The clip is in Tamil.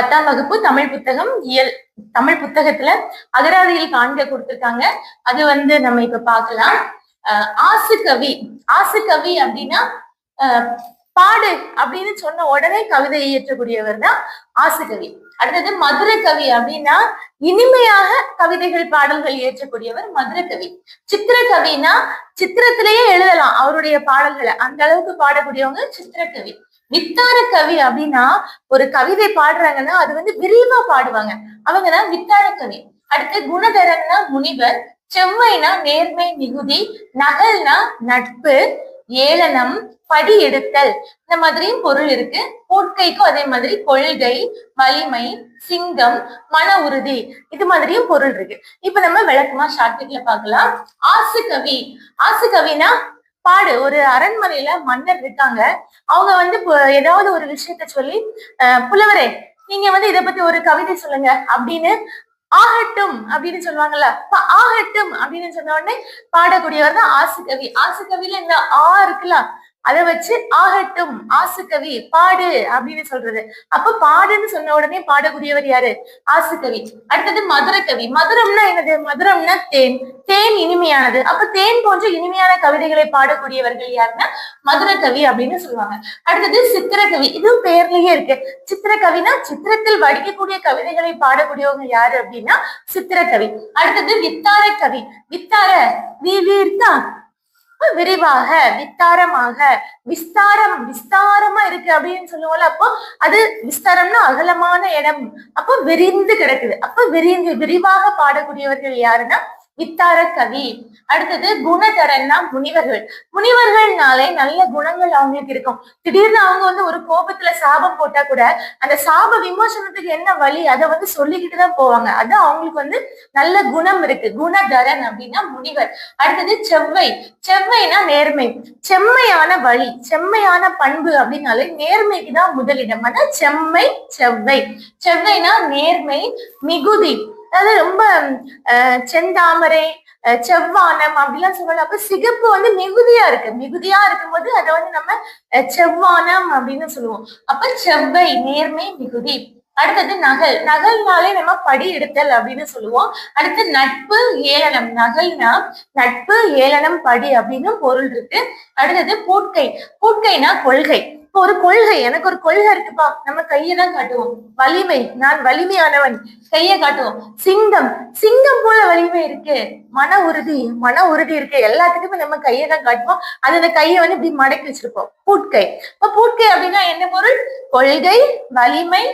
10ஆம் வகுப்பு தமிழ் புத்தகம் தமிழ் புத்தகத்துல அகராதியில் காண்க கொடுத்திருக்காங்க. அது நம்ம இப்ப பார்க்கலாம். ஆசுகவி. ஆசுகவி அப்படின்னா பாடு அப்படின்னு சொன்ன உடனே கவிதையை இயற்றக்கூடியவர் தான் ஆசுகவி. அடுத்தது மதுர கவி அப்படின்னா இனிமையாக கவிதைகள் பாடல்கள் இயற்றக்கூடியவர் மதுர கவி. சித்திரக்கவினா சித்திரத்திலேயே எழுதலாம் அவருடைய பாடல்களை, அந்த அளவுக்கு பாடக்கூடியவங்க சித்திரக்கவி. வித்தார கவி அப்படின்னா ஒரு கவிதை பாடுறாங்கன்னா அது விரிவா பாடுவாங்க, அவங்கதான் வித்தார கவி. அடுத்து குணதரன்னா முனிவர், செவ்வைனா நேர்மை மிகுதி, நகல்னா நட்பு, ஏளனம், படி எடுத்தல், இந்த மாதிரியும் பொருள் இருக்கு. போட்கைக்கும் அதே மாதிரி கொள்கை, வலிமை, சிங்கம், மன உறுதி, இது மாதிரியும் பொருள் இருக்கு. இப்ப நம்ம விளக்கமா ஷார்ட்கட்ல பார்க்கலாம். ஆசுகவி. ஆசுகவினா பாடு. ஒரு அரண்மனையில மன்னர் இருக்காங்க, அவங்க ஏதாவது ஒரு விஷயத்த சொல்லி புலவரே நீங்க இதை பத்தி ஒரு கவிதை சொல்லுங்க அப்படின்னு ஆகட்டும் அப்படின்னு சொல்லுவாங்கல்ல, ஆகட்டும் அப்படின்னு சொன்ன உடனே பாடக்கூடியவர் தான் ஆசுகவி. ஆசுகவில இந்த இருக்குல்ல, அதை வச்சு ஆகட்டும் ஆசுகவி பாடு அப்படின்னு சொல்றது. அப்ப பாடுன்னு சொன்ன உடனே பாடக்கூடியவர் யாரு? ஆசுகவி. அடுத்தது மதுர கவி. மதுரம்னா என்னது? மதுரம்னா தேன். தேன் இனிமையானது. அப்ப தேன் போன்ற இனிமையான கவிதைகளை பாடக்கூடியவர்கள் யாருன்னா மதுர கவி அப்படின்னு சொல்லுவாங்க. அடுத்தது சித்திரக்கவி. இதுவும் பேர்லயே இருக்கு. சித்திரக்கவினா சித்திரத்தில் வடிக்கக்கூடிய கவிதைகளை பாடக்கூடியவங்க யாரு அப்படின்னா சித்திரக்கவி. அடுத்தது வித்தார கவி. வித்தார வீர்த்தா விரிவாக, விஸ்தாரமாக, விஸ்தாரம் விஸ்தாரமா இருக்கு அப்படின்னு சொல்லுவோம்ல, அப்போ அது விஸ்தாரம்னா அகலமான இடம், அப்போ விரிந்து கிடக்குது. அப்போ விரிவாக பாடக்கூடியவர்கள் யாருன்னா வித்தார கவி. அடுத்தது குணதரன்னா முனிவர்கள். முனிவர்கள்னாலே நல்ல குணங்கள் அவங்களுக்கு இருக்கும். திடீர்னு அவங்க ஒரு கோபத்துல சாபம் போட்டா கூட அந்த சாப விமோசனத்துக்கு என்ன வழி அதை சொல்லிக்கிட்டுதான் போவாங்க. அது அவங்களுக்கு நல்ல குணம் இருக்கு. குணதரன் அப்படின்னா முனிவர். அடுத்தது செவ்வை. செவ்வைனா நேர்மை. செம்மையான வழி, செம்மையான பண்பு அப்படின்னாலே நேர்மைக்குதான் முதலிடம். அதான் செம்மை செவ்வை. செவ்வைனா நேர்மை மிகுதி, அதாவது ரொம்ப செந்தாமரை, செவ்வானம் அப்படிலாம் சொல்லலாம். அப்ப சிகப்பு மிகுதியா இருக்கு. மிகுதியா இருக்கும்போது அதை நம்ம செவ்வானம் அப்படின்னு சொல்லுவோம். அப்ப செவ்வை நேர்மை மிகுதி. அடுத்தது நகல். நகல்னாலே நம்ம படி எடுத்தல் அப்படின்னு சொல்லுவோம். அடுத்து நட்பு ஏளனம். நகல்னா நட்பு ஏளனம் படி அப்படின்னு பொருள் இருக்கு. அடுத்தது பூட்கை. பூட்கைனா கொள்கை. இப்போ ஒரு கொள்கை, எனக்கு ஒரு கொள்கை இருக்குப்பா, நம்ம கையதான் காட்டுவோம். வலிமை, நான் வலிமையானவன், கைய காட்டுவோம். சிங்கம், சிங்கம் போல வலிமை இருக்கு. மன உறுதி, மன உறுதி இருக்கு. எல்லாத்துக்குமே நம்ம கையதான் காட்டுவோம். அது அந்த கையை இப்படி மடக்கி வச்சிருப்போம். பூட்கை. இப்ப பூட்கை அப்படின்னா என்ன பொருள்? கொள்கை, வலிமை,